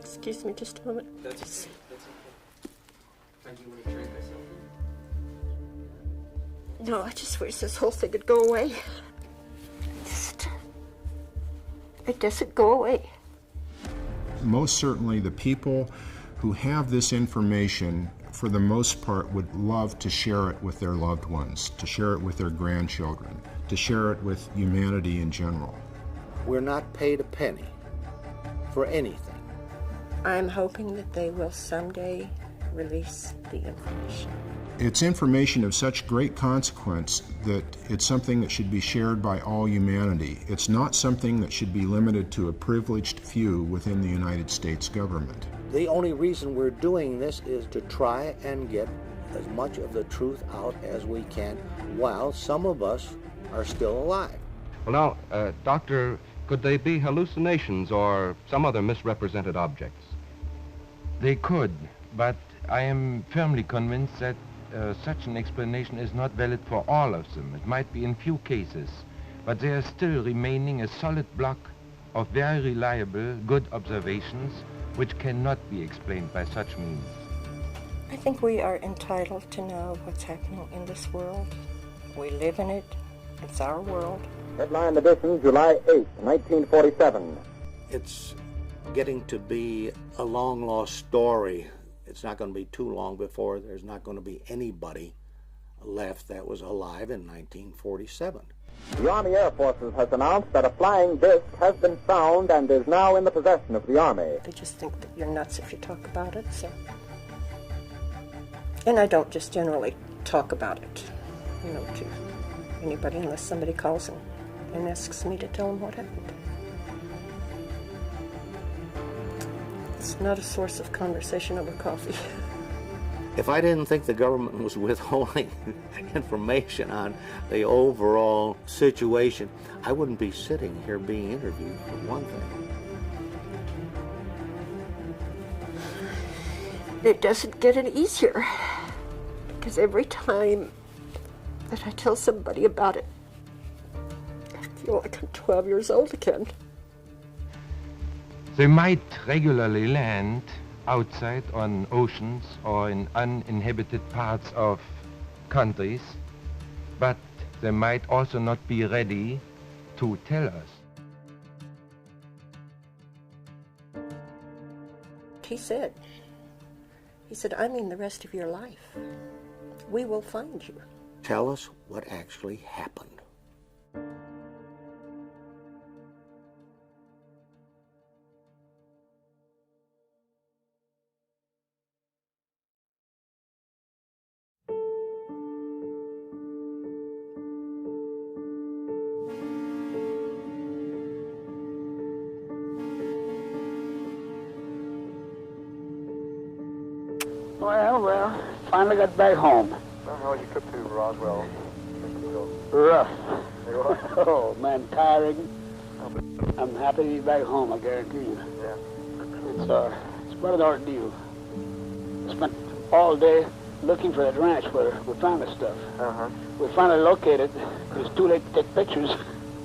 Excuse me just a moment. That's okay. Do you want to drink or something? No, I just wish this whole thing would go away. It doesn't go away. Most certainly the people who have this information, for the most part, would love to share it with their loved ones, to share it with their grandchildren, to share it with humanity in general. We're not paid a penny for anything. I'm hoping that they will someday release the information. It's information of such great consequence that it's something that should be shared by all humanity. It's not something that should be limited to a privileged few within the United States government. The only reason we're doing this is to try and get as much of the truth out as we can while some of us are still alive. Well, now, Doctor, could they be hallucinations or some other misrepresented objects? They could, but I am firmly convinced that such an explanation is not valid for all of them. It might be in few cases, but there is still remaining a solid block of very reliable, good observations which cannot be explained by such means. I think we are entitled to know what's happening in this world. We live in it. It's our world. Headline edition, July 8, 1947. It's getting to be a long-lost story. It's not going to be too long before there's not going to be anybody left that was alive in 1947. The Army Air Forces has announced that a flying disc has been found and is now in the possession of the Army. They just think that you're nuts if you talk about it, so. And I don't just generally talk about it, to anybody unless somebody calls and asks me to tell them what happened. It's not a source of conversation over coffee. If I didn't think the government was withholding information on the overall situation, I wouldn't be sitting here being interviewed, for one thing. It doesn't get any easier, because every time that I tell somebody about it, I feel like I'm 12 years old again. They might regularly land outside on oceans or in uninhabited parts of countries, but they might also not be ready to tell us. He said, I mean the rest of your life. We will find you. Tell us what actually happened. Well, finally got back home. Well, how was your trip to Roswell? Rough. Oh, man, tiring. I'm happy to be back home, I guarantee you. Yeah. It's quite an ordeal. I spent all day looking for that ranch where we found the stuff. Uh-huh. We finally located it. It was too late to take pictures,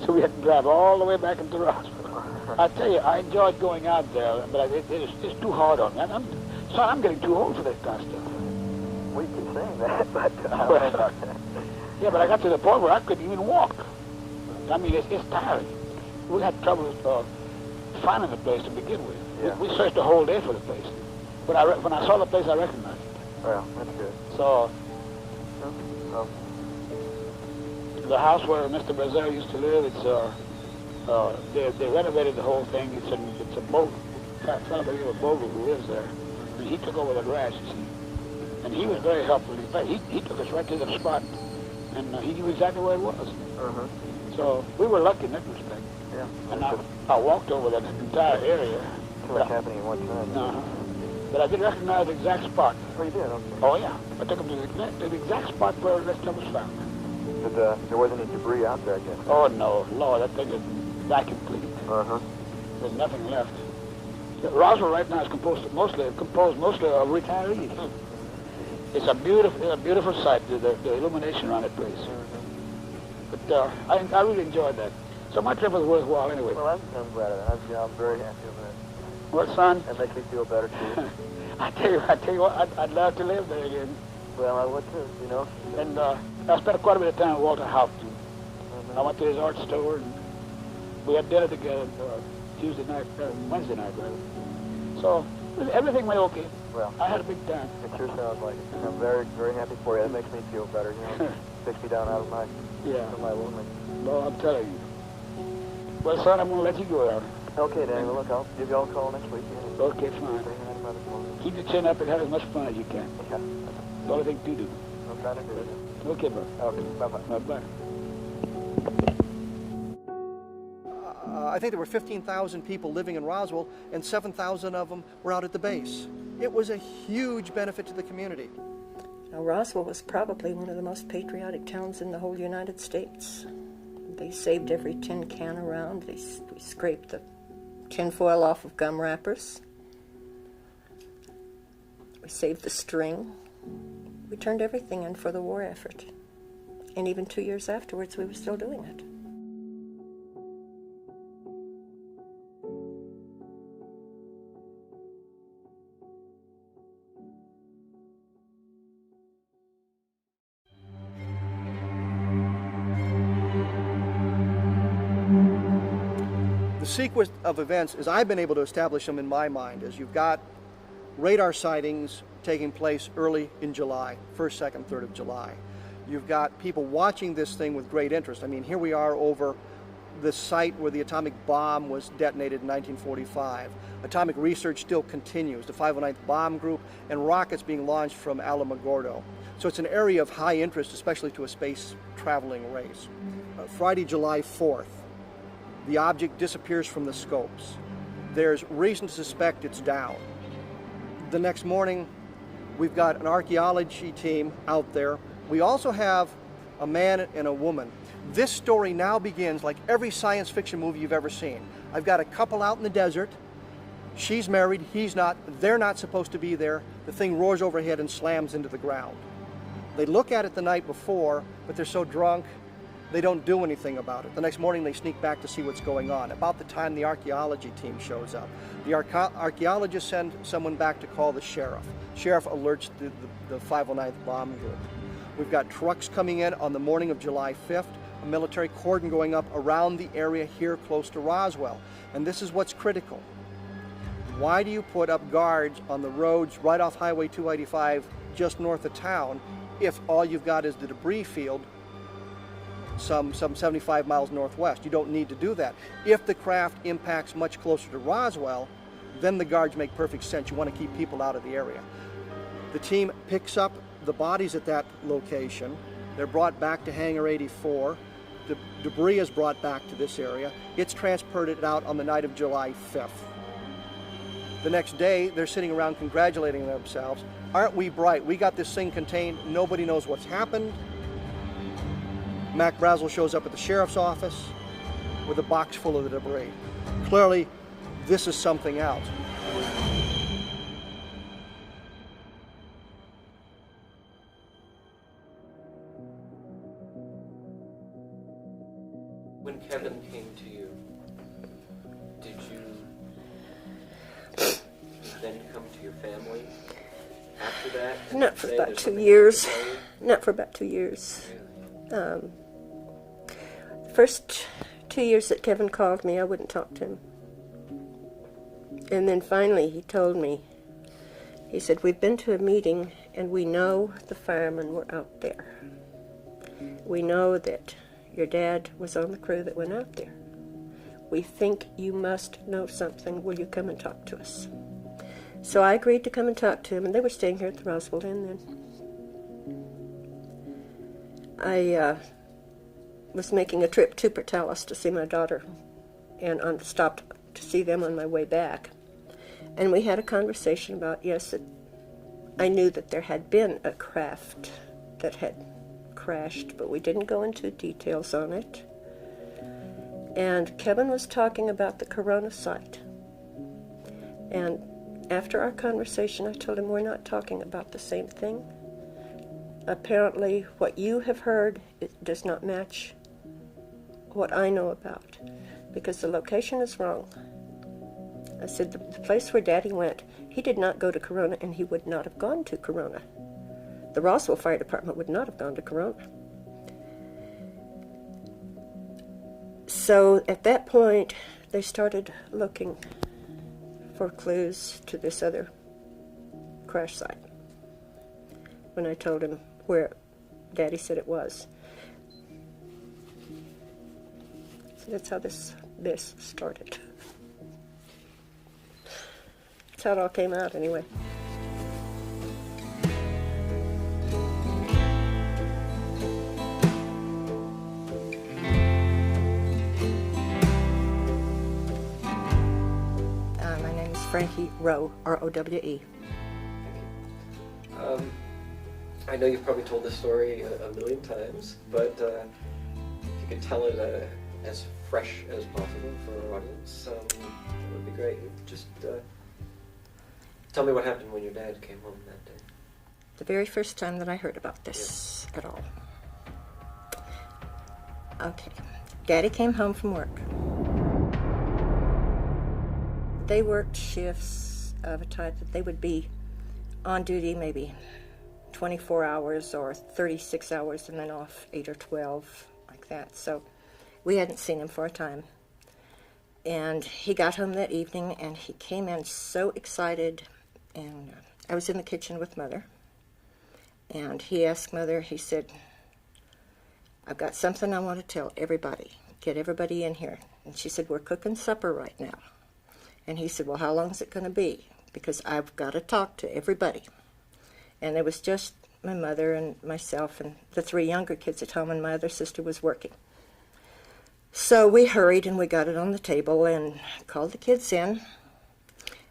so we had to drive all the way back into Roswell. I tell you, I enjoyed going out there, but it's too hard on me. I'm getting too old for that kind of stuff. We keep saying that, but... yeah, but I got to the point where I couldn't even walk. I mean, it's tiring. We had trouble finding the place to begin with. Yeah. We searched the whole day for the place. But when I saw the place, I recognized it. Well, that's good. So, the house where Mr. Brazel used to live, they renovated the whole thing. It's a boat. Somebody with a boat who lives there. And he took over the ranch, you see. And he was very helpful. In fact, he took us right to the spot. And he knew exactly where it was. Uh-huh. So we were lucky in that respect. Yeah. And I walked over that entire area. Too much happening at one time. Uh-huh. But I did recognize the exact spot. Oh, you did? Okay. Oh, yeah. I took him to the exact spot where that stuff was found. But there wasn't any debris out there, I guess. Oh, no. Lord, that thing is vacuum cleaned. Uh-huh. There's nothing left. Roswell right now is composed mostly of retirees. It's a beautiful sight, the illumination around that place. Mm-hmm. But I really enjoyed that. So my trip was worthwhile anyway. Well, I'm glad of that. I'm very happy with that. Well, son, That makes me feel better too. I tell you what, I'd love to live there again. Well, I would too, you know. And I spent quite a bit of time with Walter Houghton. I went to his art store, and we had dinner together Wednesday night, rather. So everything went okay. Well, I had a big time. it sure sounds like it. I'm very, very happy for you. That makes me feel better, you know. Takes me down out of my loneliness. No, I'm telling you. Well, son, I'm going to let you go out. Okay, Danny. Well, look, I'll give you all a call next week. Okay, fine. Keep your chin up and have as much fun as you can. Yeah. It's the only thing to do. I'm trying to do it. Okay, bro. Okay, bye-bye. Bye-bye. I think there were 15,000 people living in Roswell, and 7,000 of them were out at the base. It was a huge benefit to the community. Now, Roswell was probably one of the most patriotic towns in the whole United States. They saved every tin can around. We scraped the tinfoil off of gum wrappers. We saved the string. We turned everything in for the war effort. And even 2 years afterwards, we were still doing it. The sequence of events, as I've been able to establish them in my mind, is you've got radar sightings taking place early in July, 1st, 2nd, 3rd of July. You've got people watching this thing with great interest. I mean, here we are over the site where the atomic bomb was detonated in 1945. Atomic research still continues, the 509th Bomb Group, and rockets being launched from Alamogordo. So it's an area of high interest, especially to a space traveling race. Friday, July 4th, the object disappears from the scopes. There's reason to suspect it's down. The next morning, we've got an archaeology team out there. We also have a man and a woman. This story now begins like every science fiction movie you've ever seen. I've got a couple out in the desert. She's married, he's not. They're not supposed to be there. The thing roars overhead and slams into the ground. They look at it the night before, but they're so drunk, they don't do anything about it. The next morning they sneak back to see what's going on. About the time the archaeology team shows up, the archaeologists send someone back to call the sheriff. Sheriff alerts the 509th Bomb Group. We've got trucks coming in on the morning of July 5th, a military cordon going up around the area here close to Roswell. And this is what's critical. Why do you put up guards on the roads right off Highway 285 just north of town if all you've got is the debris field some 75 miles northwest? You don't need to do that. If the craft impacts much closer to Roswell, then the guards make perfect sense. You want to keep people out of the area. The team picks up the bodies at that location. They're brought back to Hangar 84. The debris is brought back to this area. It's transported out on the night of July 5th. The next day, they're sitting around congratulating themselves. Aren't we bright? We got this thing contained. Nobody knows what's happened. Mac Brazel shows up at the sheriff's office with a box full of the debris. Clearly, this is something else. When Kevin came to you, did you then come to your family after that? Not for about 2 years. Not for about 2 years. The first 2 years that Kevin called me, I wouldn't talk to him. And then finally he told me, he said, we've been to a meeting and we know the firemen were out there. We know that your dad was on the crew that went out there. We think you must know something. Will you come and talk to us? So I agreed to come and talk to him, and they were staying here at the Roswell Inn then. I was making a trip to Portales to see my daughter, and stopped to see them on my way back. And we had a conversation about, yes, that I knew that there had been a craft that had crashed, but we didn't go into details on it. And Kevin was talking about the Corona site. And after our conversation, I told him we're not talking about the same thing. Apparently, what you have heard does not match what I know about, because the location is wrong. I said, the place where Daddy went, he did not go to Corona, and he would not have gone to Corona. The Roswell Fire Department would not have gone to Corona. So at that point, they started looking for clues to this other crash site. When I told him where Daddy said it was. So that's how this started. That's how it all came out, anyway. My name is Frankie Rowe, R-O-W-E. I know you've probably told this story a million times, but if you could tell it as fresh as possible for our audience, that would be great. Just tell me what happened when your dad came home that day. The very first time that I heard about this at all. Okay, Daddy came home from work. They worked shifts of a type that they would be on duty maybe 24 hours or 36 hours and then off 8 or 12, like that. So we hadn't seen him for a time. And he got home that evening and he came in so excited, and I was in the kitchen with Mother. And he asked Mother, he said, I've got something I want to tell everybody. Get everybody in here. And she said, we're cooking supper right now. And he said, well, how long is it going to be? Because I've got to talk to everybody. And it was just my mother and myself and the 3 younger kids at home, and my other sister was working. So we hurried and we got it on the table and called the kids in.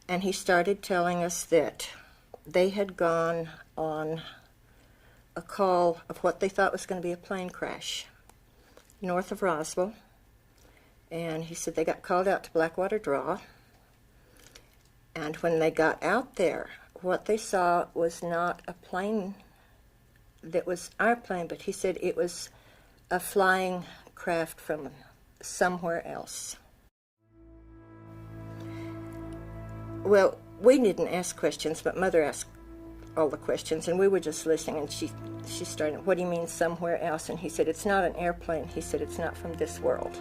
And he started telling us that they had gone on a call of what they thought was going to be a plane crash north of Roswell. And he said they got called out to Blackwater Draw. And when they got out there, what they saw was not a plane that was our plane, but he said it was a flying craft from somewhere else. Well, we didn't ask questions, but Mother asked all the questions, and we were just listening, and she started, what do you mean somewhere else? And he said, it's not an airplane. He said, it's not from this world.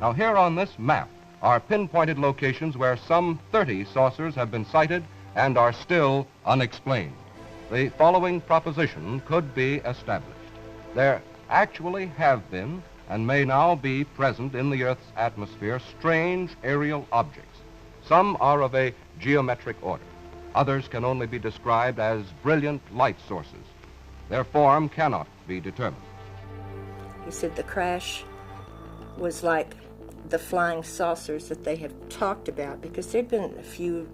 Now here on this map are pinpointed locations where some 30 saucers have been sighted and are still unexplained. The following proposition could be established. There actually have been and may now be present in the Earth's atmosphere strange aerial objects. Some are of a geometric order. Others can only be described as brilliant light sources. Their form cannot be determined. He said the crash was like the flying saucers that they have talked about, because there'd been a few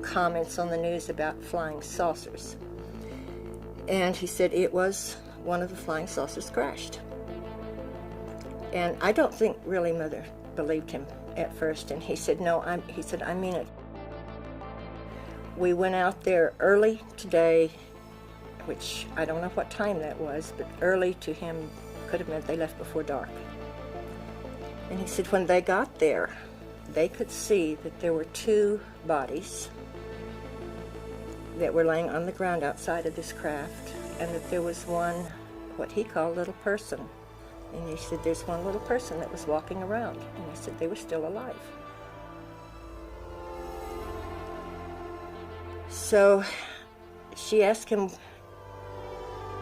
comments on the news about flying saucers. And he said it was one of the flying saucers crashed. And I don't think really Mother believed him at first. And he said, no, I mean it. We went out there early today, which I don't know what time that was, but early to him could have meant they left before dark. And he said when they got there, they could see that there were 2 bodies that were laying on the ground outside of this craft, and that there was one, what he called little person. And he said there's one little person that was walking around, and he said they were still alive. So she asked him,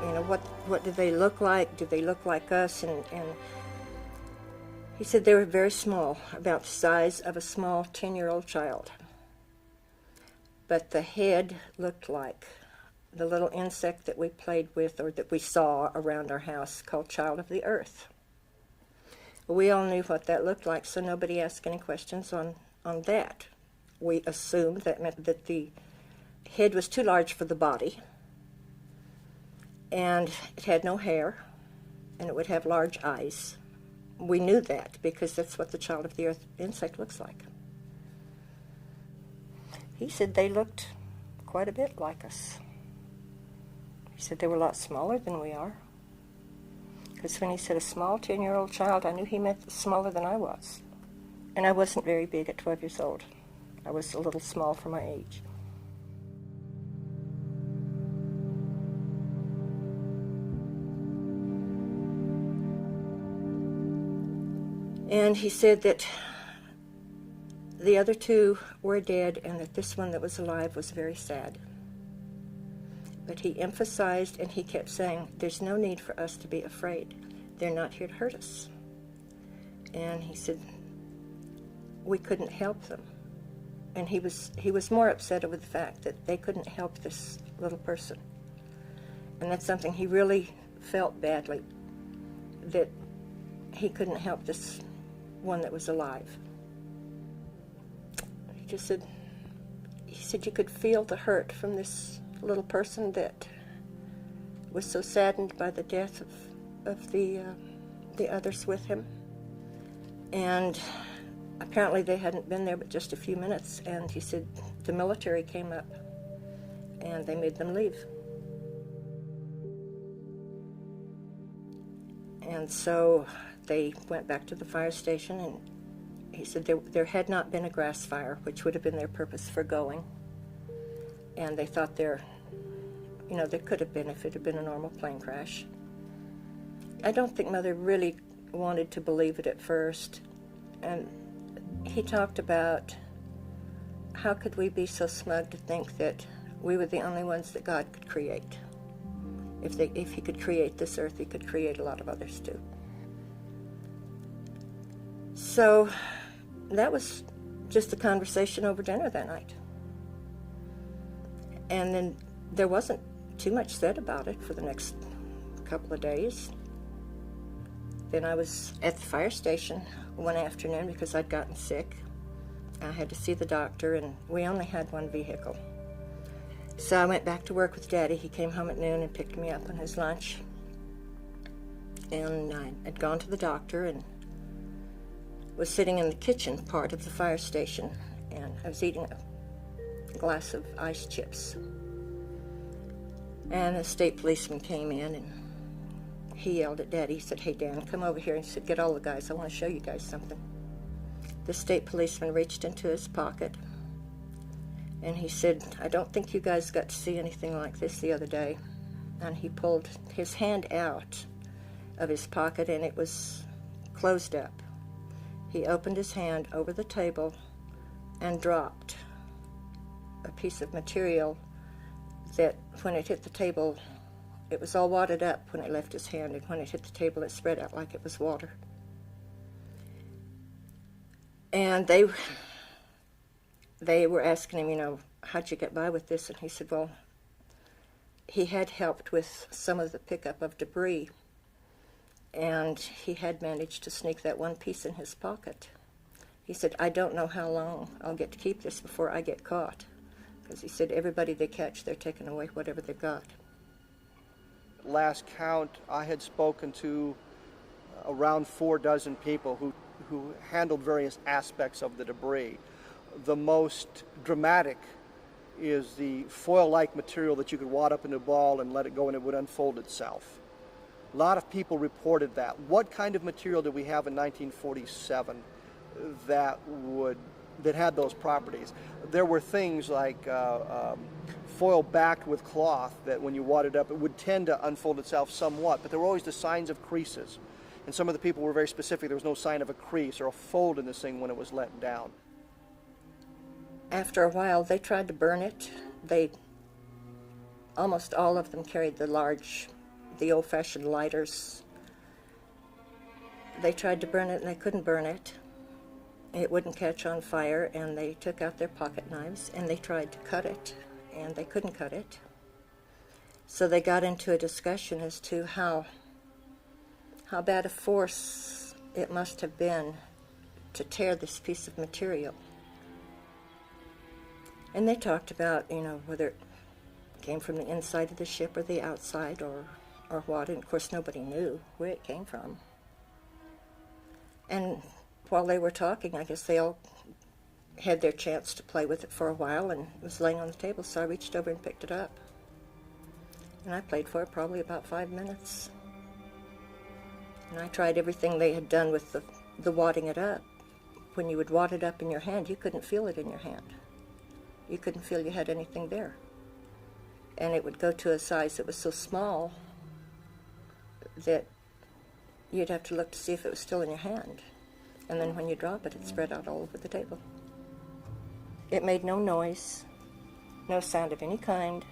you know, what do they look like? Do they look like us? And he said they were very small, about the size of a small 10-year-old child. But the head looked like the little insect that we played with or that we saw around our house called Child of the Earth. We all knew what that looked like, so nobody asked any questions on that. We assumed that meant that the head was too large for the body, and it had no hair, and it would have large eyes. We knew that because that's what the Child of the Earth insect looks like. He said they looked quite a bit like us. He said they were a lot smaller than we are. Because when he said a small 10-year-old child, I knew he meant smaller than I was. And I wasn't very big at 12 years old. I was a little small for my age. And he said that the other two were dead and that this one that was alive was very sad. But he emphasized and he kept saying, there's no need for us to be afraid. They're not here to hurt us. And he said, we couldn't help them. And he was more upset over the fact that they couldn't help this little person. And that's something he really felt badly, that he couldn't help this one that was alive. He said you could feel the hurt from this little person that was so saddened by the death of the others with him. And apparently they hadn't been there but just a few minutes, and he said the military came up and they made them leave. And so they went back to the fire station, and he said there had not been a grass fire, which would have been their purpose for going. And they thought there could have been if it had been a normal plane crash. I don't think Mother really wanted to believe it at first. And he talked about how could we be so smug to think that we were the only ones that God could create. If he could create this earth, he could create a lot of others too. So that was just a conversation over dinner that night. And then there wasn't too much said about it for the next couple of days. Then I was at the fire station one afternoon because I'd gotten sick. I had to see the doctor, and we only had one vehicle. So I went back to work with Daddy. He came home at noon and picked me up on his lunch. And I had gone to the doctor and was sitting in the kitchen part of the fire station, and I was eating a glass of ice chips. And a state policeman came in, and he yelled at Daddy. He said, "Hey, Dan, come over here." And he said, "Get all the guys. I want to show you guys something." The state policeman reached into his pocket, and he said, "I don't think you guys got to see anything like this the other day." And he pulled his hand out of his pocket, and it was closed up. He opened his hand over the table and dropped a piece of material that when it hit the table, it was all wadded up when it left his hand, and when it hit the table, it spread out like it was water. And they were asking him, how'd you get by with this? And he said, well, he had helped with some of the pickup of debris, and he had managed to sneak that one piece in his pocket. He said, I don't know how long I'll get to keep this before I get caught, because he said everybody they catch, they're taking away whatever they've got. Last count, I had spoken to around 4 dozen people who handled various aspects of the debris. The most dramatic is the foil-like material that you could wad up in a ball and let it go and it would unfold itself. A lot of people reported that. What kind of material did we have in 1947 that had those properties? There were things like foil backed with cloth that when you wadded up, it would tend to unfold itself somewhat, but there were always the signs of creases. And some of the people were very specific. There was no sign of a crease or a fold in this thing when it was let down. After a while, they tried to burn it. Almost all of them carried the old-fashioned lighters. They tried to burn it, and they couldn't burn it. It wouldn't catch on fire, and they took out their pocket knives, and they tried to cut it, and they couldn't cut it. So they got into a discussion as to how bad a force it must have been to tear this piece of material. And they talked about, whether it came from the inside of the ship or the outside or what, and of course nobody knew where it came from. And while they were talking, I guess they all had their chance to play with it for a while, and it was laying on the table, so I reached over and picked it up. And I played for it probably about 5 minutes. And I tried everything they had done with the wadding it up, when you would wad it up in your hand, you couldn't feel it in your hand. You couldn't feel you had anything there. And it would go to a size that was so small that you'd have to look to see if it was still in your hand. And then when you drop it, it spread out all over the table. It made no noise, no sound of any kind.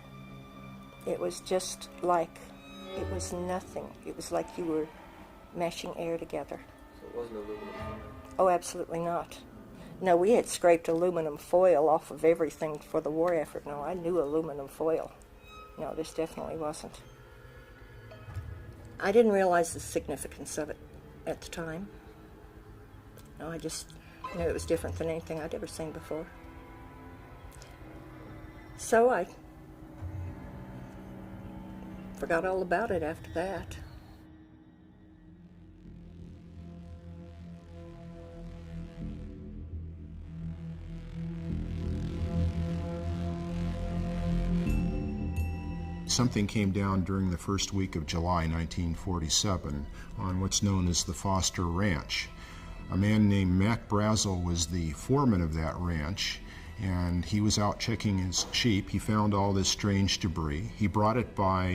It was just like, it was nothing. It was like you were meshing air together. So it wasn't aluminum foil? Oh, absolutely not. No, we had scraped aluminum foil off of everything for the war effort. No, I knew aluminum foil. No, this definitely wasn't. I didn't realize the significance of it at the time. No, I just knew it was different than anything I'd ever seen before. So I forgot all about it after that. Something came down during the first week of July 1947 on what's known as the Foster Ranch. A man named Mac Brazel was the foreman of that ranch, and he was out checking his sheep. He found all this strange debris. He brought it by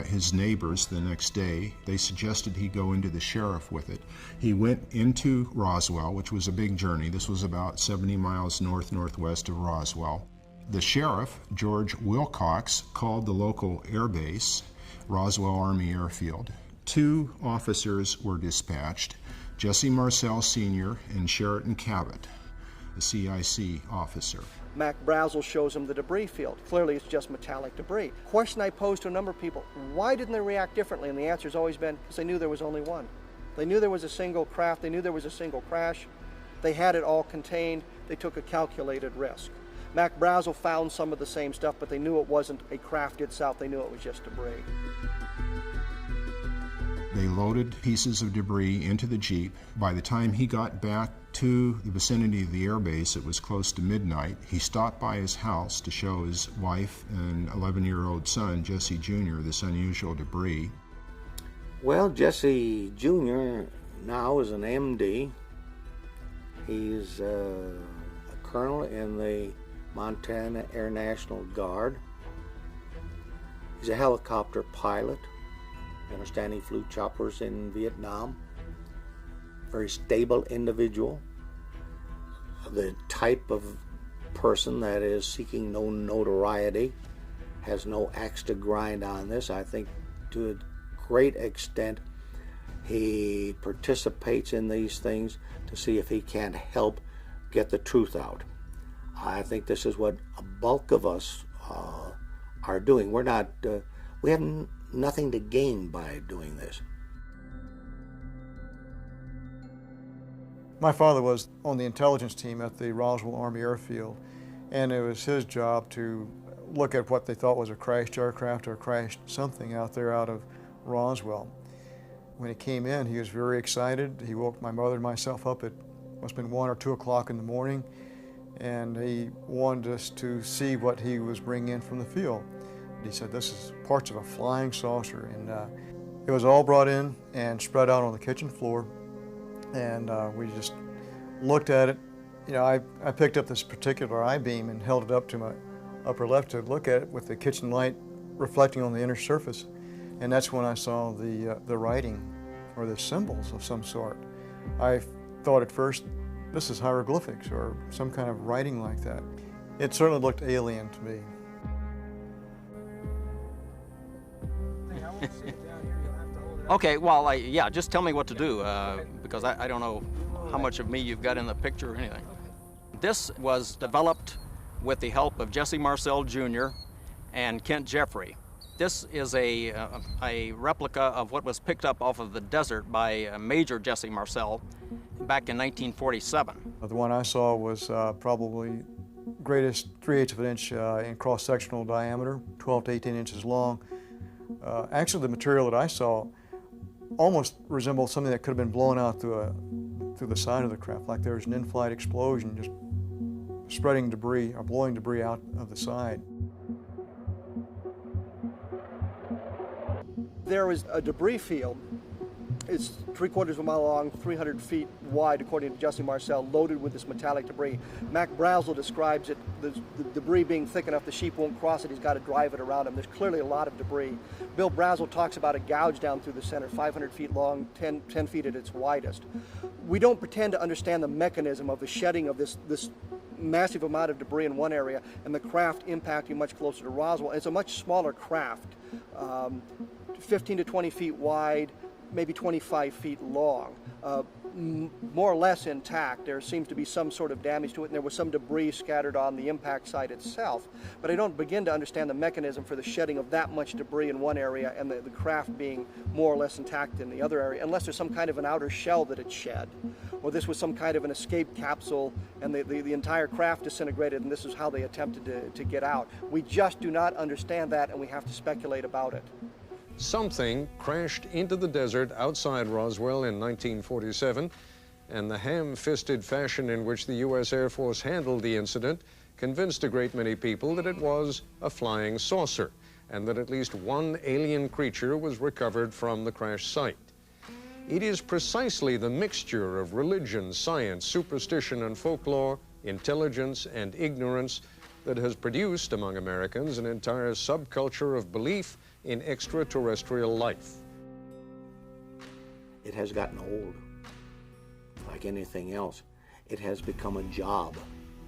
his neighbors the next day. They suggested he go into the sheriff with it. He went into Roswell, which was a big journey. This was about 70 miles northwest of Roswell. The sheriff, George Wilcox, called the local air base, Roswell Army Airfield. 2 officers were dispatched, Jesse Marcel Sr. and Sheraton Cabot, the CIC officer. Mac Brazel shows him the debris field. Clearly it's just metallic debris. Question I posed to a number of people, why didn't they react differently? And the answer's always been, because they knew there was only one. They knew there was a single craft, they knew there was a single crash. They had it all contained, they took a calculated risk. Mac Brazel found some of the same stuff, but they knew it wasn't a craft itself, they knew it was just debris. They loaded pieces of debris into the Jeep. By the time he got back to the vicinity of the airbase, it was close to midnight. He stopped by his house to show his wife and 11-year-old son, Jesse Jr., this unusual debris. Well, Jesse Jr. now is an MD. He's a colonel in the Montana Air National Guard. He's a helicopter pilot. I understand he flew choppers in Vietnam. Very stable individual. The type of person that is seeking no notoriety, has no axe to grind on this. I think to a great extent he participates in these things to see if he can't help get the truth out. I think this is what a bulk of us are doing. We're not, we have nothing to gain by doing this. My father was on the intelligence team at the Roswell Army Airfield, and it was his job to look at what they thought was a crashed aircraft or crashed something out there out of Roswell. When he came in, he was very excited. He woke my mother and myself up at must have been 1 or 2 o'clock in the morning, and he wanted us to see what he was bringing in from the field. He said, this is parts of a flying saucer, and it was all brought in and spread out on the kitchen floor, and we just looked at it. You know, I picked up this particular I-beam and held it up to my upper left to look at it with the kitchen light reflecting on the inner surface, and that's when I saw the writing or the symbols of some sort. I thought at first, this is hieroglyphics or some kind of writing like that. It certainly looked alien to me. Okay, well, yeah, just tell me what to do, because I don't know how much of me you've got in the picture or anything. This was developed with the help of Jesse Marcel Jr. and Kent Jeffrey. This is a replica of what was picked up off of the desert by Major Jesse Marcel back in 1947. The one I saw was probably greatest 3/8 of an inch in cross-sectional diameter, 12 to 18 inches long. Actually, the material that I saw almost resembled something that could have been blown out through the side of the craft, like there was an in-flight explosion just spreading debris or blowing debris out of the side. There was a debris field It's 3/4 of a mile long, 300 feet wide, according to Jesse Marcel, loaded with this metallic debris. Mac Brazel describes it, the debris being thick enough the sheep won't cross it, he's got to drive it around him. There's clearly a lot of debris. Bill Brazel talks about a gouge down through the center, 500 feet long, 10 feet at its widest. We don't pretend to understand the mechanism of the shedding of this massive amount of debris in one area and the craft impacting much closer to Roswell. It's a much smaller craft, 15 to 20 feet wide, maybe 25 feet long, more or less intact. There seems to be some sort of damage to it, and there was some debris scattered on the impact site itself. But I don't begin to understand the mechanism for the shedding of that much debris in one area and the craft being more or less intact in the other area, unless there's some kind of an outer shell that it shed, or this was some kind of an escape capsule and the entire craft disintegrated and this is how they attempted to get out. We just do not understand that, and we have to speculate about it. Something crashed into the desert outside Roswell in 1947, and the ham-fisted fashion in which the U.S. Air Force handled the incident convinced a great many people that it was a flying saucer, and that at least one alien creature was recovered from the crash site. It is precisely the mixture of religion, science, superstition, and folklore, intelligence, and ignorance that has produced among Americans an entire subculture of belief in extraterrestrial life. It has gotten old. Like anything else, it has become a job,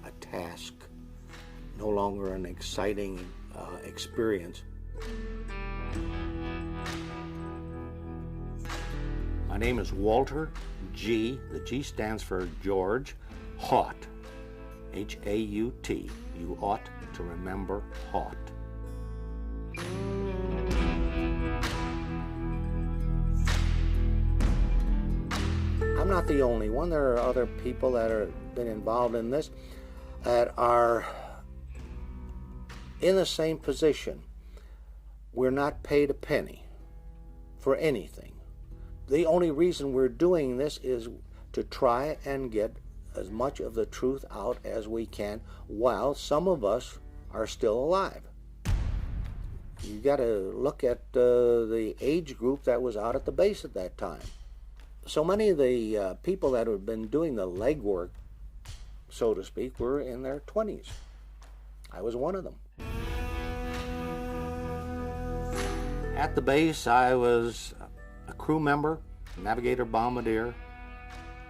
a task, no longer an exciting experience. My name is Walter G. The G stands for George Haut. H-A-U-T. You ought to remember Haut. I'm not the only one. There are other people that have been involved in this that are in the same position. We're not paid a penny for anything. The only reason we're doing this is to try and get as much of the truth out as we can while some of us are still alive. You got to look at the age group that was out at the base at that time. So many of the people that have been doing the legwork, so to speak, were in their 20s. I was one of them. At the base, I was a crew member, navigator bombardier.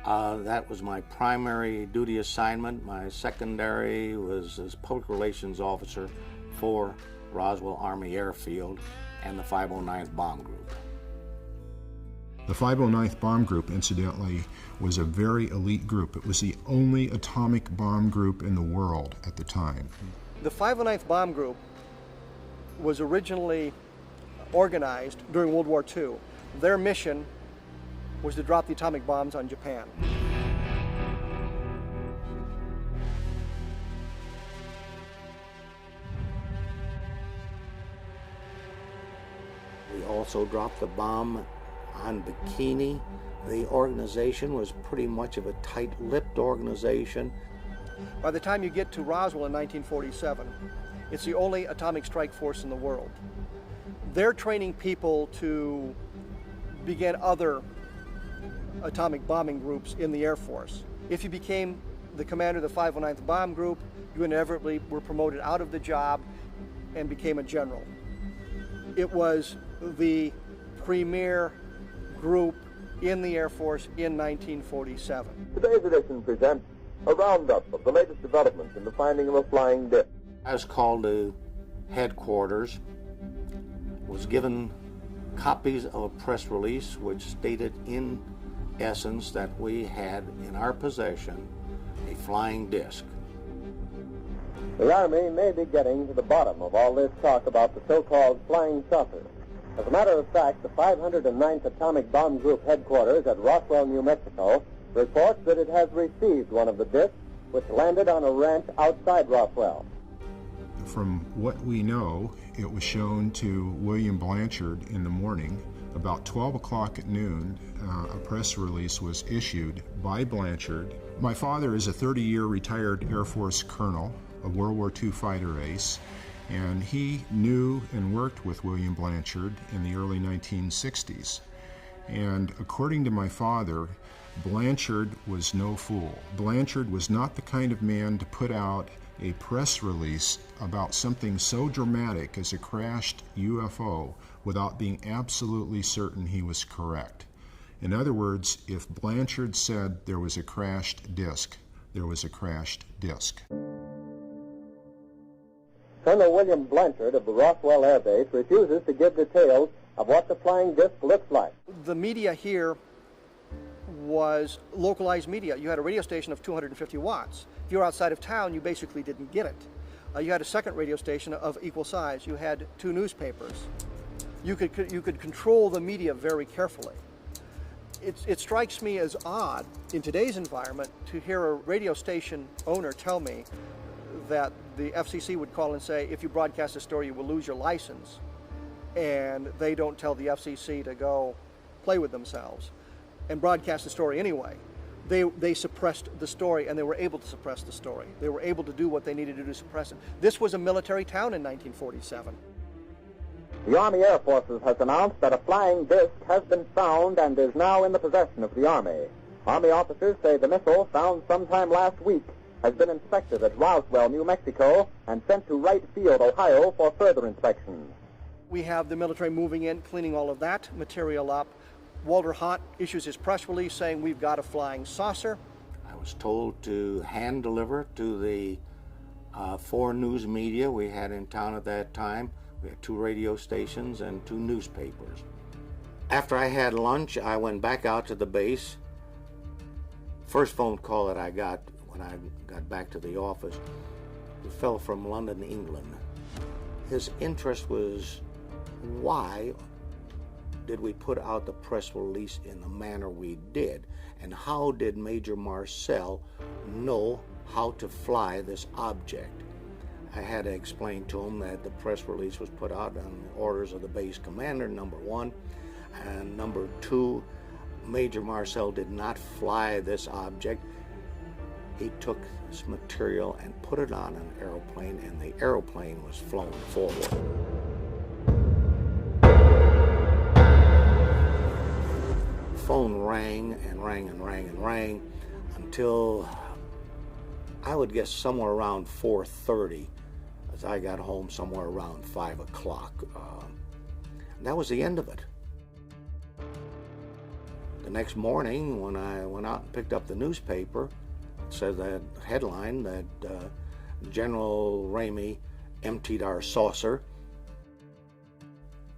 That was my primary duty assignment. My secondary was as public relations officer for Roswell Army Airfield and the 509th Bomb Group. The 509th Bomb Group, incidentally, was a very elite group. It was the only atomic bomb group in the world at the time. The 509th Bomb Group was originally organized during World War II. Their mission was to drop the atomic bombs on Japan. We also dropped the bomb on Bikini. The organization was pretty much of a tight-lipped organization. By the time you get to Roswell in 1947, it's the only atomic strike force in the world. They're training people to begin other atomic bombing groups in the Air Force. If you became the commander of the 509th Bomb Group, you inevitably were promoted out of the job and became a general. It was the premier group in the Air Force in 1947. Today's edition presents a roundup of the latest developments in the finding of a flying disc. I was called to headquarters, was given copies of a press release which stated in essence that we had in our possession a flying disc. The Army may be getting to the bottom of all this talk about the so-called flying saucer. As a matter of fact, the 509th Atomic Bomb Group headquarters at Roswell, New Mexico, reports that it has received one of the discs which landed on a ranch outside Roswell. From what we know, it was shown to William Blanchard in the morning. About 12 o'clock at noon, a press release was issued by Blanchard. My father is a 30-year retired Air Force colonel, a World War II fighter ace, and he knew and worked with William Blanchard in the early 1960s. And according to my father, Blanchard was no fool. Blanchard was not the kind of man to put out a press release about something so dramatic as a crashed UFO without being absolutely certain he was correct. In other words, if Blanchard said there was a crashed disc, there was a crashed disc. Colonel William Blanchard of the Roswell Air Base refuses to give details of what the flying disc looks like. The media here was localized media. You had a radio station of 250 watts. If you were outside of town, you basically didn't get it. You had a second radio station of equal size. You had 2 newspapers. You could control the media very carefully. It strikes me as odd in today's environment to hear a radio station owner tell me that the FCC would call and say, if you broadcast a story, you will lose your license. And they don't tell the FCC to go play with themselves and broadcast the story anyway. They suppressed the story, and they were able to suppress the story. They were able to do what they needed to do to suppress it. This was a military town in 1947. The Army Air Forces has announced that a flying disc has been found and is now in the possession of the Army. Army officers say the missile, found sometime last week, has been inspected at Roswell, New Mexico, and sent to Wright Field, Ohio, for further inspection. We have the military moving in, cleaning all of that material up. Walter Haut issues his press release saying we've got a flying saucer. I was told to hand deliver to the 4 news media we had in town at that time. We had 2 radio stations and 2 newspapers. After I had lunch, I went back out to the base. First phone call that I got when I got back to the office, the fellow from London, England. His interest was, why did we put out the press release in the manner we did? And how did Major Marcel know how to fly this object? I had to explain to him that the press release was put out on the orders of the base commander, number 1. And number 2, Major Marcel did not fly this object. He took this material and put it on an aeroplane, and the aeroplane was flown forward. The phone rang and rang and rang and rang until I would guess somewhere around 4:30, as I got home somewhere around 5 o'clock. That was the end of it. The next morning, when I went out and picked up the newspaper, it said that headline that General Ramey emptied our saucer.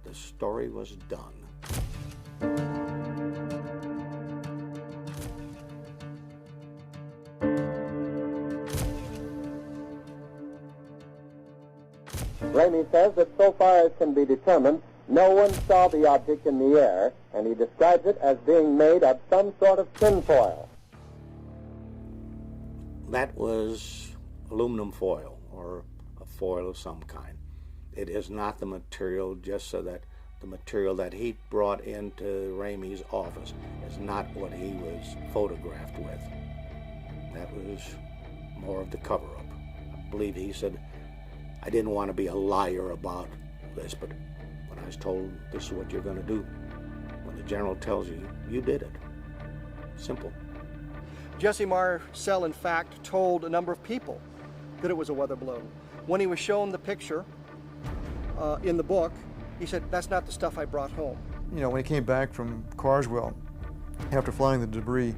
The story was done. Ramey says that so far as can be determined, no one saw the object in the air, and he describes it as being made of some sort of tinfoil. That was aluminum foil, or a foil of some kind. It is not the material, just so that the material that he brought into Ramey's office is not what he was photographed with. That was more of the cover-up. I believe he said, I didn't want to be a liar about this, but when I was told this is what you're going to do, when the general tells you, you did it. Simple. Jesse Marcel, in fact, told a number of people that it was a weather balloon. When he was shown the picture in the book, he said, that's not the stuff I brought home. You know, when he came back from Carswell, after flying the debris,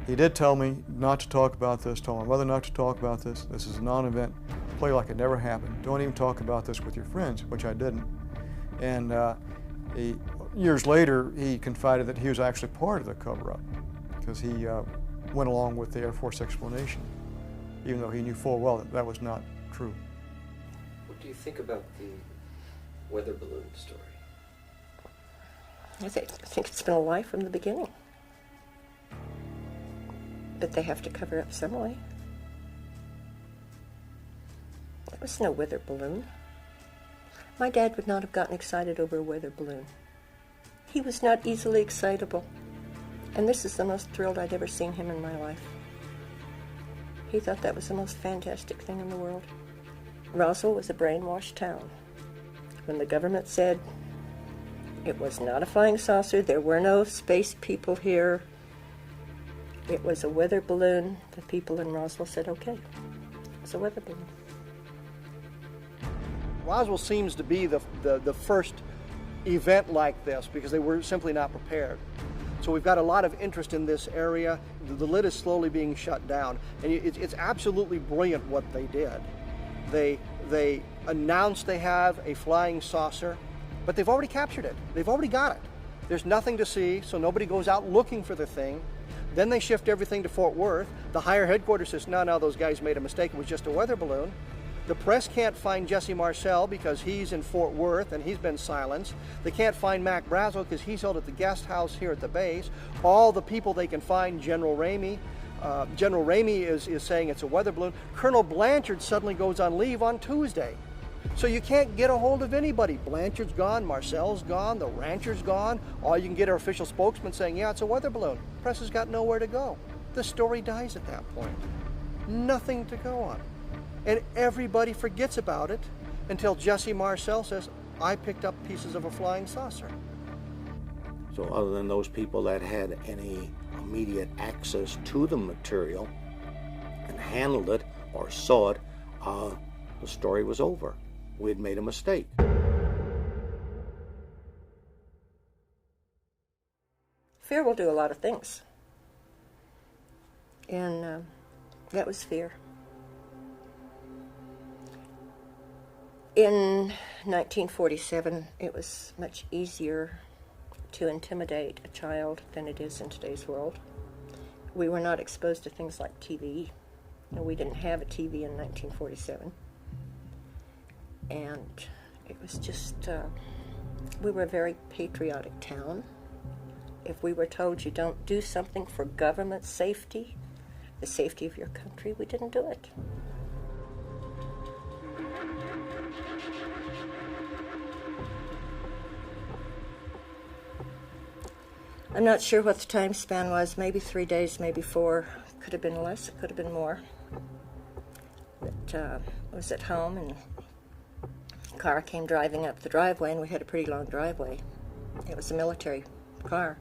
he did tell me not to talk about this, told my mother not to talk about this. This is a non-event. Play like it never happened. Don't even talk about this with your friends, which I didn't. And years later, he confided that he was actually part of the cover-up because he went along with the Air Force explanation, even though he knew full well that that was not true. What do you think about the weather balloon story? I think it's been a lie from the beginning. But they have to cover up some way. There was no weather balloon. My dad would not have gotten excited over a weather balloon. He was not easily excitable. And this is the most thrilled I'd ever seen him in my life. He thought that was the most fantastic thing in the world. Roswell was a brainwashed town. When the government said, It was not a flying saucer. There were no space people here. It was a weather balloon. The people in Roswell said, okay, it was a weather balloon. Roswell seems to be the first event like this because they were simply not prepared. So we've got a lot of interest in this area. The lid is slowly being shut down, and it's absolutely brilliant what they did. They announced they have a flying saucer, but they've already captured it. They've already got it. There's nothing to see, so nobody goes out looking for the thing. Then they shift everything to Fort Worth. The higher headquarters says, no, those guys made a mistake. It was just a weather balloon. The press can't find Jesse Marcel because he's in Fort Worth and he's been silenced. They can't find Mac Brazel because he's held at the guest house here at the base. All the people they can find, General Ramey. General Ramey is saying it's a weather balloon. Colonel Blanchard suddenly goes on leave on Tuesday. So you can't get a hold of anybody. Blanchard's gone, Marcel's gone, the rancher's gone. All you can get are official spokesmen saying, yeah, it's a weather balloon. Press has got nowhere to go. The story dies at that point. Nothing to go on. And everybody forgets about it until Jesse Marcel says, I picked up pieces of a flying saucer. So other than those people that had any immediate access to the material and handled it or saw it, the story was over. We had made a mistake. Fear will do a lot of things. And that was fear. In 1947, it was much easier to intimidate a child than it is in today's world. We were not exposed to things like TV. We didn't have a TV in 1947. And it was just, we were a very patriotic town. If we were told you don't do something for government safety, the safety of your country, we didn't do it. I'm not sure what the time span was, maybe 3 days, maybe 4. Could have been less, it could have been more. But I was at home and a car came driving up the driveway, and we had a pretty long driveway. It was a military car.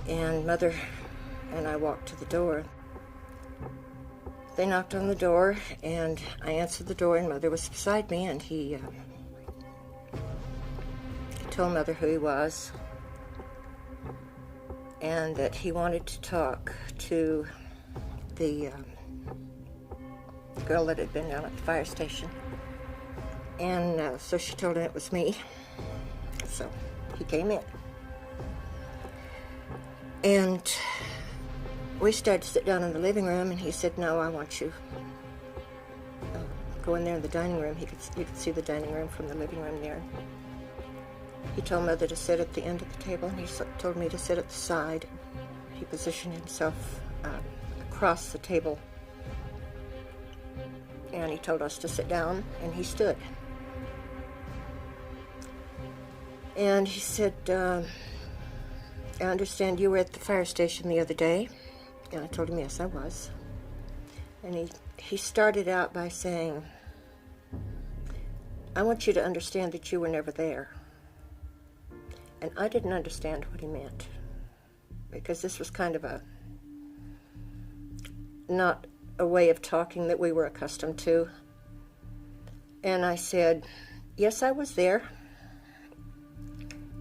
And Mother and I walked to the door. They knocked on the door, and I answered the door, and Mother was beside me, and he told Mother who he was and that he wanted to talk to the girl that had been down at the fire station. And so she told him it was me. So he came in. And we started to sit down in the living room, and he said, no, I want you go in there in the dining room. You could see the dining room from the living room there. He told Mother to sit at the end of the table, and he told me to sit at the side. He positioned himself across the table, and he told us to sit down, and he stood. And he said, I understand you were at the fire station the other day. And I told him, yes, I was. And he started out by saying, I want you to understand that you were never there. And I didn't understand what he meant, because this was kind of not a way of talking that we were accustomed to. And I said, yes, I was there.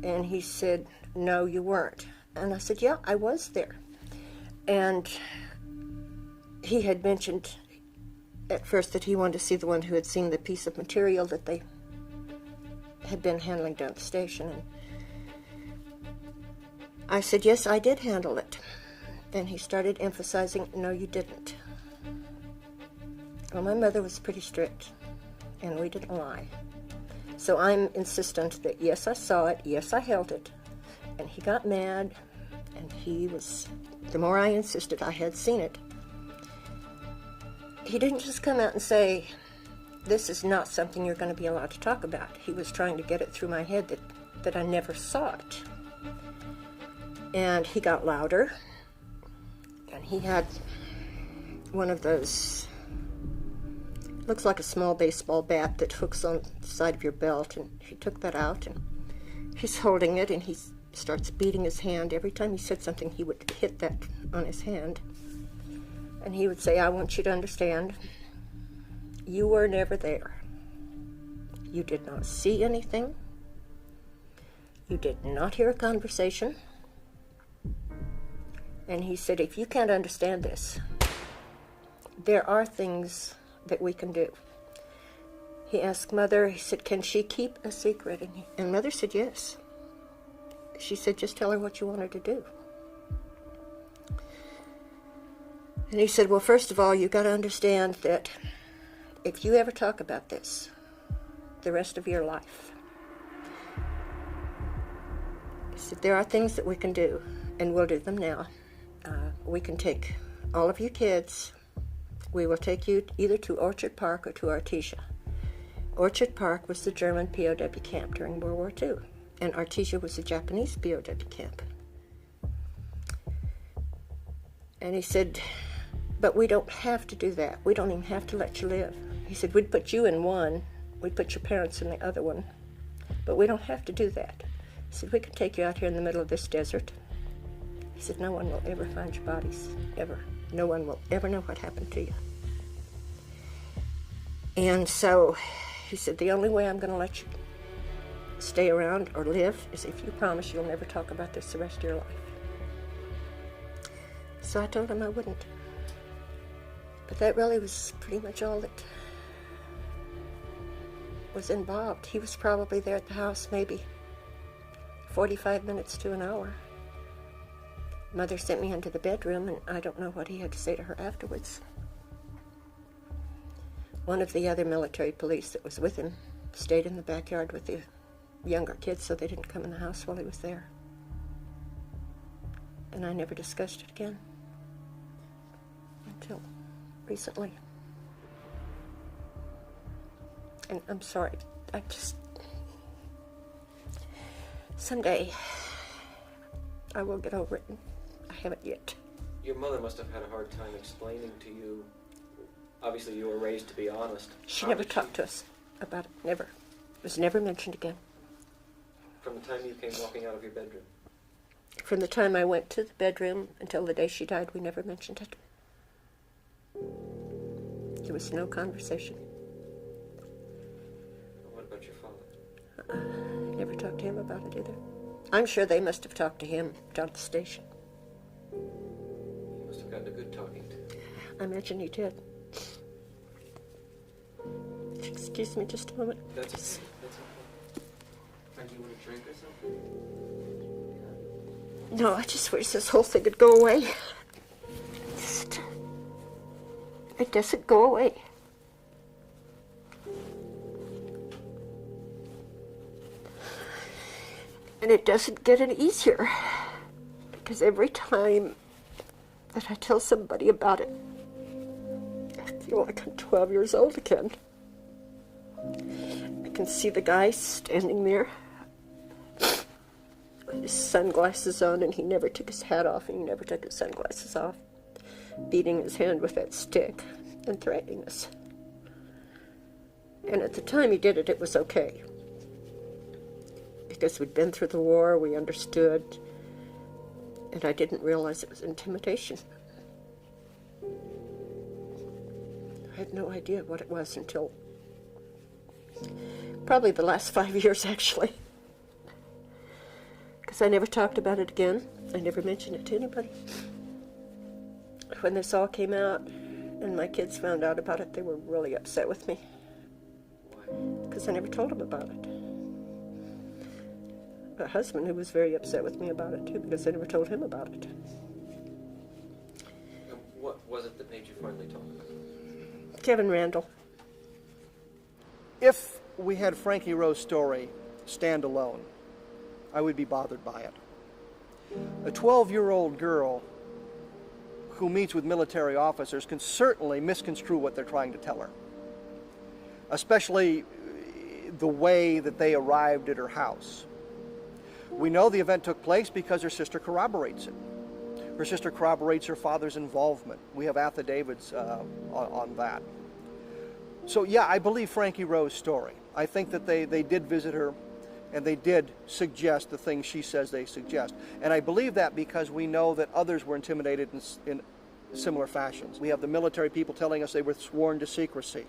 And he said, no, you weren't. And I said, yeah, I was there. And he had mentioned at first that he wanted to see the one who had seen the piece of material that they had been handling down at the station. And I said, yes, I did handle it. And he started emphasizing, no, you didn't. Well, my mother was pretty strict, and we didn't lie. So I'm insistent that, yes, I saw it, yes, I held it. And he got mad, and the more I insisted I had seen it, he didn't just come out and say, this is not something you're going to be allowed to talk about. He was trying to get it through my head that I never saw it. And he got louder, and he had one of those looks like a small baseball bat that hooks on the side of your belt. And he took that out, and he's holding it, and he starts beating his hand. Every time he said something, he would hit that on his hand. And he would say, I want you to understand, you were never there. You did not see anything. You did not hear a conversation. And he said, if you can't understand this, there are things that we can do. He asked Mother, he said, can she keep a secret? And Mother said, yes. She said, just tell her what you want her to do. And he said, well, first of all, you got to understand that if you ever talk about this the rest of your life, he said, there are things that we can do, and we'll do them now. We can take all of you kids. We will take you either to Orchard Park or to Artesia. Orchard Park was the German POW camp during World War II, and Artesia was the Japanese POW camp. And he said, but we don't have to do that. We don't even have to let you live. He said, we'd put you in one, we'd put your parents in the other one, but we don't have to do that. He said, we can take you out here in the middle of this desert. He said, no one will ever find your bodies, ever. No one will ever know what happened to you. And so he said, the only way I'm going to let you stay around or live is if you promise you'll never talk about this the rest of your life. So I told him I wouldn't. But that really was pretty much all that was involved. He was probably there at the house maybe 45 minutes to an hour. Mother sent me into the bedroom, and I don't know what he had to say to her afterwards. One of the other military police that was with him stayed in the backyard with the younger kids so they didn't come in the house while he was there. And I never discussed it again until recently. And I'm sorry, someday I will get over it. I haven't yet. Your mother must have had a hard time explaining to you. Obviously, you were raised to be honest. She never talked to us about it. Never. It was never mentioned again. From the time you came walking out of your bedroom? From the time I went to the bedroom until the day she died, we never mentioned it. There was no conversation. What about your father? I never talked to him about it either. I'm sure they must have talked to him down at the station. You must have gotten a good talking to. I imagine he did. Excuse me just a moment. That's okay. That's okay. Frank, you want a drink or something? No, I just wish this whole thing would go away. It doesn't go away. And it doesn't get any easier. Because every time that I tell somebody about it, I feel like I'm 12 years old again. I can see the guy standing there with his sunglasses on, and he never took his hat off, and he never took his sunglasses off, beating his hand with that stick and threatening us. And at the time he did it, it was okay. Because we'd been through the war, we understood, and I didn't realize it was intimidation. I had no idea what it was until probably the last 5 years, actually. Because I never talked about it again. I never mentioned it to anybody. When this all came out and my kids found out about it, they were really upset with me. Why? Because I never told them about it. My husband, who was very upset with me about it too, because I never told him about it. And what was it that made you finally talk about it? Kevin Randall. If we had Frankie Rowe's story stand alone, I would be bothered by it. A 12-year-old girl who meets with military officers can certainly misconstrue what they're trying to tell her, especially the way that they arrived at her house. We know the event took place because her sister corroborates it. Her sister corroborates her father's involvement. We have affidavits on that. So yeah, I believe Frankie Rowe's story. I think that they did visit her and they did suggest the things she says they suggest. And I believe that because we know that others were intimidated in similar fashions. We have the military people telling us they were sworn to secrecy.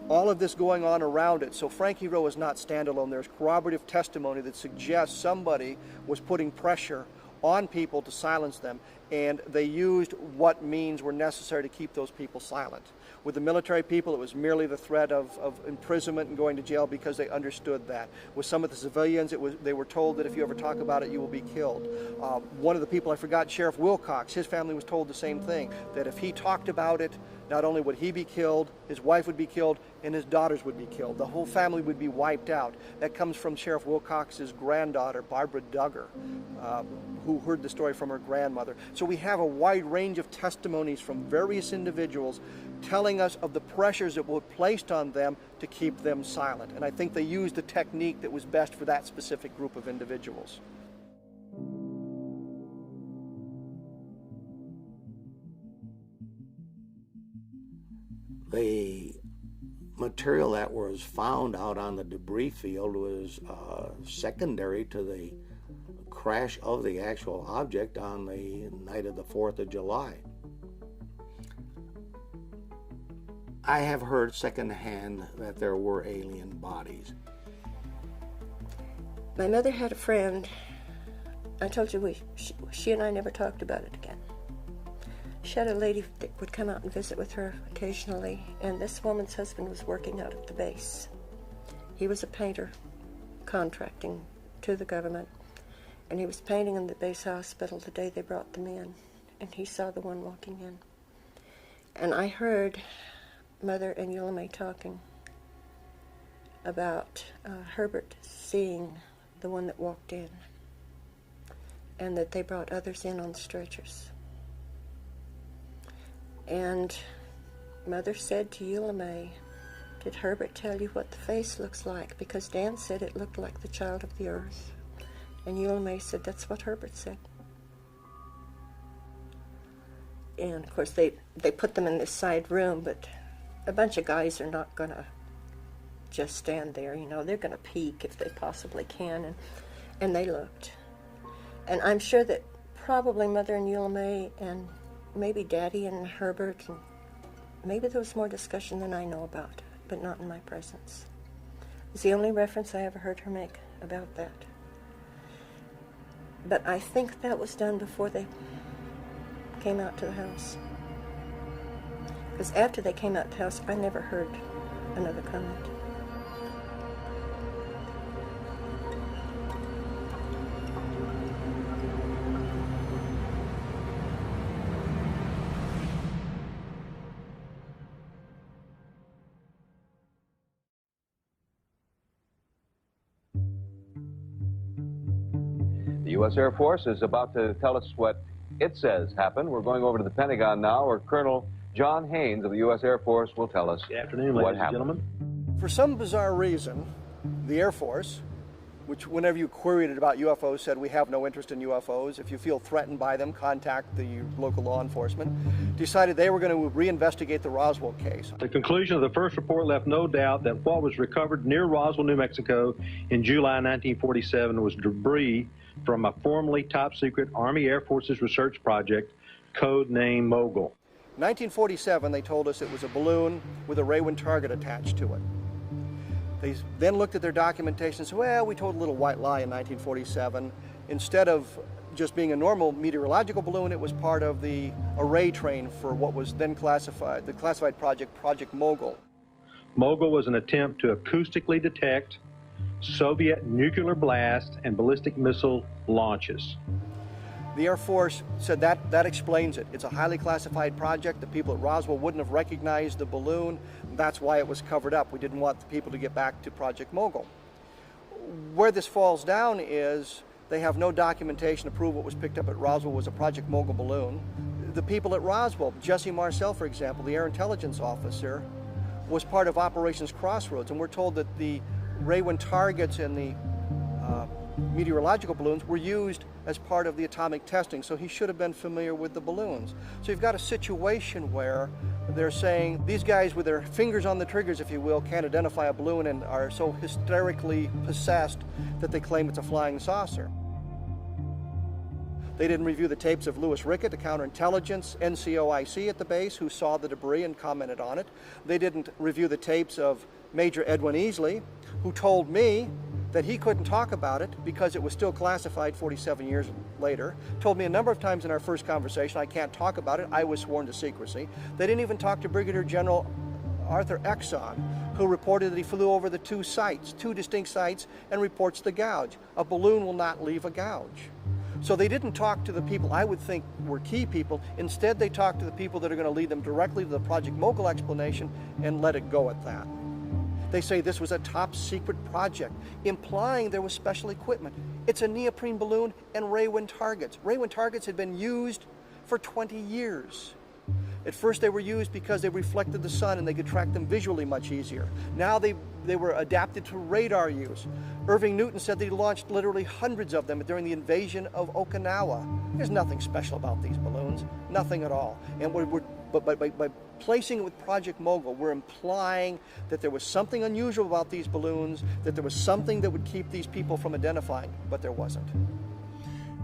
All of this going on around it. So Frankie Rowe is not standalone. There's corroborative testimony that suggests somebody was putting pressure on people to silence them, and they used what means were necessary to keep those people silent. With the military people, it was merely the threat of imprisonment and going to jail because they understood that. With some of the civilians, they were told that if you ever talk about it, you will be killed. One of the people, I forgot, Sheriff Wilcox, his family was told the same thing, that if he talked about it, not only would he be killed, his wife would be killed, and his daughters would be killed. The whole family would be wiped out. That comes from Sheriff Wilcox's granddaughter, Barbara Duggar, who heard the story from her grandmother. So we have a wide range of testimonies from various individuals telling us of the pressures that were placed on them to keep them silent. And I think they used a technique that was best for that specific group of individuals. The material that was found out on the debris field was secondary to the crash of the actual object on the night of the 4th of July. I have heard secondhand that there were alien bodies. My mother had a friend. I told you she and I never talked about it again. She had a lady that would come out and visit with her occasionally, and this woman's husband was working out at the base. He was a painter, contracting to the government, and he was painting in the base hospital the day they brought them in, and he saw the one walking in. And I heard Mother and Eula May talking about Herbert seeing the one that walked in, and that they brought others in on stretchers. And Mother said to Eula May, "Did Herbert tell you what the face looks like? Because Dan said it looked like the child of the earth." And Eula May said, "That's what Herbert said." And of course they put them in this side room, but a bunch of guys are not going to just stand there, you know. They're going to peek if they possibly can, and they looked. And I'm sure that probably Mother and Eula May and maybe Daddy and Herbert, and maybe there was more discussion than I know about, but not in my presence. It's the only reference I ever heard her make about that. But I think that was done before they came out to the house. Because after they came out to the house, I never heard another comment. The U.S. Air Force is about to tell us what it says happened. We're going over to the Pentagon now, where Colonel John Haynes of the U.S. Air Force will tell us Good afternoon, what ladies and happened. gentlemen. For some bizarre reason, the Air Force, which whenever you queried it about UFOs said we have no interest in UFOs, if you feel threatened by them, contact the local law enforcement, decided they were going to reinvestigate the Roswell case. The conclusion of the first report left no doubt that what was recovered near Roswell, New Mexico in July 1947 was debris from a formerly top-secret Army Air Forces research project, code-named Mogul. In 1947, they told us it was a balloon with a Ray-Wind target attached to it. They then looked at their documentation and said, well, we told a little white lie in 1947. Instead of just being a normal meteorological balloon, it was part of the array train for what was then classified, the classified project, Project Mogul. Mogul was an attempt to acoustically detect Soviet nuclear blast and ballistic missile launches. The Air Force said that explains it. It's a highly classified project. The people at Roswell wouldn't have recognized the balloon. That's why it was covered up. We didn't want the people to get back to Project Mogul. Where this falls down is they have no documentation to prove what was picked up at Roswell was a Project Mogul balloon. The people at Roswell, Jesse Marcel, for example, the Air Intelligence Officer, was part of Operations Crossroads, and we're told that the Ray-Wind targets and the meteorological balloons were used as part of the atomic testing, so he should have been familiar with the balloons. So you've got a situation where they're saying these guys with their fingers on the triggers, if you will, can't identify a balloon and are so hysterically possessed that they claim it's a flying saucer. They didn't review the tapes of Louis Rickett, the counterintelligence NCOIC at the base, who saw the debris and commented on it. They didn't review the tapes of Major Edwin Easley, who told me that he couldn't talk about it because it was still classified 47 years later. Told me a number of times in our first conversation, I can't talk about it, I was sworn to secrecy. They didn't even talk to Brigadier General Arthur Exon, who reported that he flew over the two distinct sites, and reports the gouge. A balloon will not leave a gouge. So they didn't talk to the people I would think were key people. Instead, they talked to the people that are going to lead them directly to the Project Mogul explanation and let it go at that. They say this was a top secret project, implying there was special equipment. It's a neoprene balloon and Raywin targets. Raywin targets had been used for 20 years. At first they were used because they reflected the sun and they could track them visually much easier. Now they were adapted to radar use. Irving Newton said that he launched literally hundreds of them during the invasion of Okinawa. There's nothing special about these balloons, nothing at all. And but by placing it with Project Mogul, we're implying that there was something unusual about these balloons, that there was something that would keep these people from identifying, but there wasn't.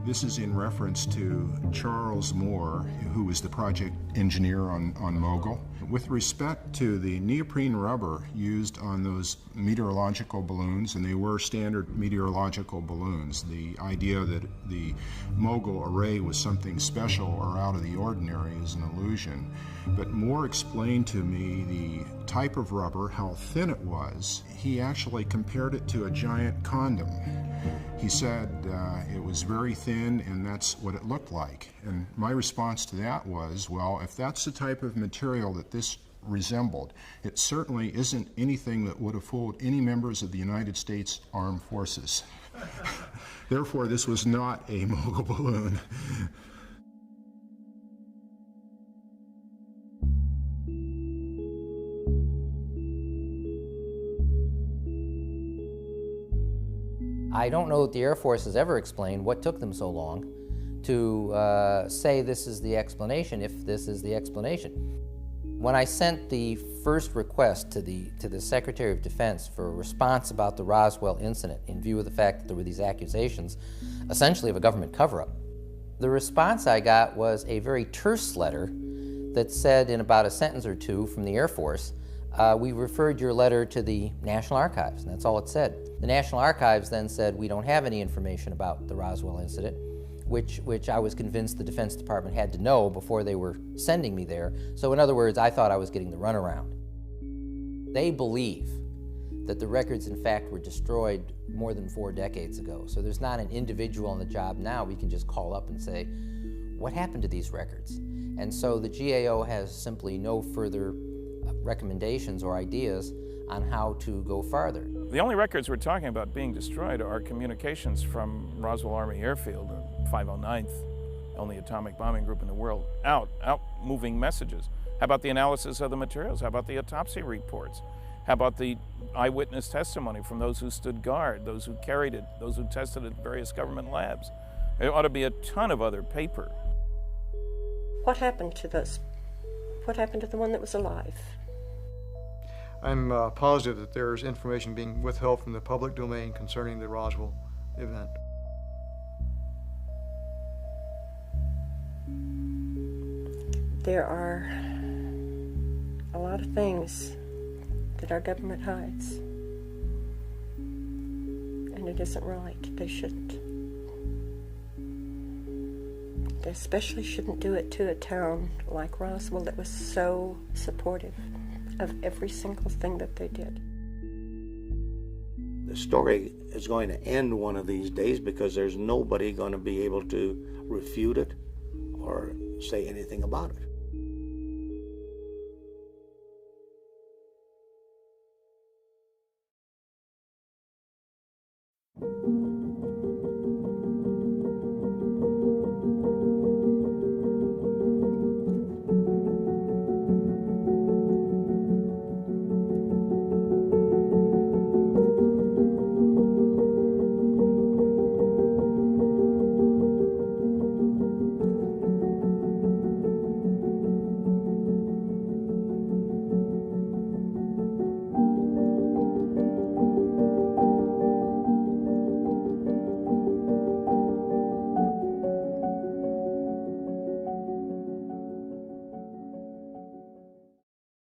This is in reference to Charles Moore, who was the project engineer on Mogul. With respect to the neoprene rubber used on those meteorological balloons, and they were standard meteorological balloons, the idea that the Mogul array was something special or out of the ordinary is an illusion. But Moore explained to me the type of rubber, how thin it was. He actually compared it to a giant condom. He said it was very thin and that's what it looked like. And my response to that was, well, if that's the type of material that this resembled, it certainly isn't anything that would have fooled any members of the United States Armed Forces. Therefore, this was not a Mogul balloon. I don't know that the Air Force has ever explained what took them so long to say this is the explanation, if this is the explanation. When I sent the first request to the Secretary of Defense for a response about the Roswell incident, in view of the fact that there were these accusations, essentially of a government cover-up, the response I got was a very terse letter that said in about a sentence or two from the Air Force, we referred your letter to the National Archives, and that's all it said. The National Archives then said, we don't have any information about the Roswell incident, which I was convinced the Defense Department had to know before they were sending me there. So in other words, I thought I was getting the runaround. They believe that the records, in fact, were destroyed more than 4 decades ago. So there's not an individual on the job now we can just call up and say, what happened to these records? And so the GAO has simply no further recommendations or ideas on how to go farther. The only records we're talking about being destroyed are communications from Roswell Army Airfield, or 509th, only atomic bombing group in the world, out moving messages. How about the analysis of the materials? How about the autopsy reports? How about the eyewitness testimony from those who stood guard, those who carried it, those who tested it at various government labs? There ought to be a ton of other paper. What happened to those? What happened to the one that was alive? I'm positive that there's information being withheld from the public domain concerning the Roswell event. There are a lot of things that our government hides, and it isn't right. They shouldn't. They especially shouldn't do it to a town like Roswell that was so supportive of every single thing that they did. The story is going to end one of these days because there's nobody going to be able to refute it or say anything about it.